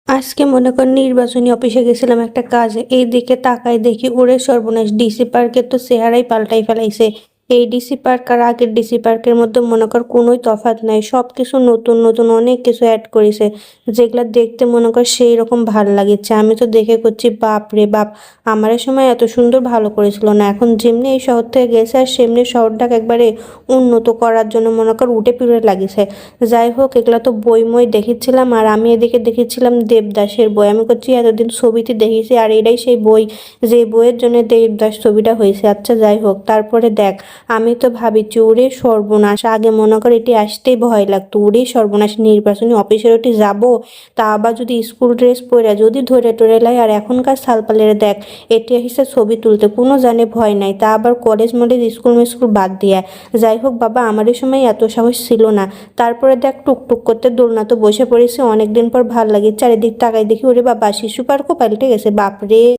আজকে মনে কর নির্বাচনী অফিসে গেছিলাম একটা কাজে, এইদিকে তাকাই দেখি ওরে সর্বনাশ, ডিসি পার্কের তো চেহারাই পাল্টাই ফেলাইছে। এই ডিসি পার্ক আর আগের ডিসি পার্কের মধ্যে মনে কর কোনোই তফাৎ নাই, সবকিছু নতুন নতুন অনেক কিছু অ্যাড করেছে, যেগুলা দেখতে মনে কর সেই রকম ভাল লাগছে। আমি তো দেখে করছি বাপ রে বাপ, আমার সময় এত সুন্দর ভালো করেছিল না। এখন যেমনি এই শহর থেকে গেছে আর সেমনি শহরটাকে একবারে উন্নত করার জন্য মনে কর উঠে পিড়ে লাগিছে। যাই হোক, এগুলা তো বই মই দেখেছিলাম, আর আমি এদিকে দেখেছিলাম দেবদাসের বই। আমি করছি এতদিন ছবিতে দেখেছি, আর এটাই সেই বই যে বইয়ের জন্য দেবদাস ছবিটা হয়েছে। আচ্ছা যাই হোক, তারপরে দেখ, আমি তো ভাবিছি ওরে সর্বনাশ, আগে মনে কর এটি আসতেই ভয় লাগতো, ওরে সর্বনাশ নির্বাচনী অফিসের ওটি যাবো, তা আবার যদি স্কুল ড্রেস পরে যদি ধরে টরে লাই। আর এখনকার সালপালের দেখ, এটি এসে ছবি তুলতে কোনো জানে ভয় নাই, তা আবার কলেজ মলেজ স্কুল মিস্কুল বাদ দিয়ে। যাই হোক বাবা, আমারই সময় এত সাহস ছিল না। তারপরে দেখ টুকটুক করতে দোলনা তো বসে পড়েছে, অনেকদিন পর ভাল লাগে, চারিদিক তাকাই দেখি ওরে বাবা, শিশু পার্কও পাল্টে গেছে, বাপরে।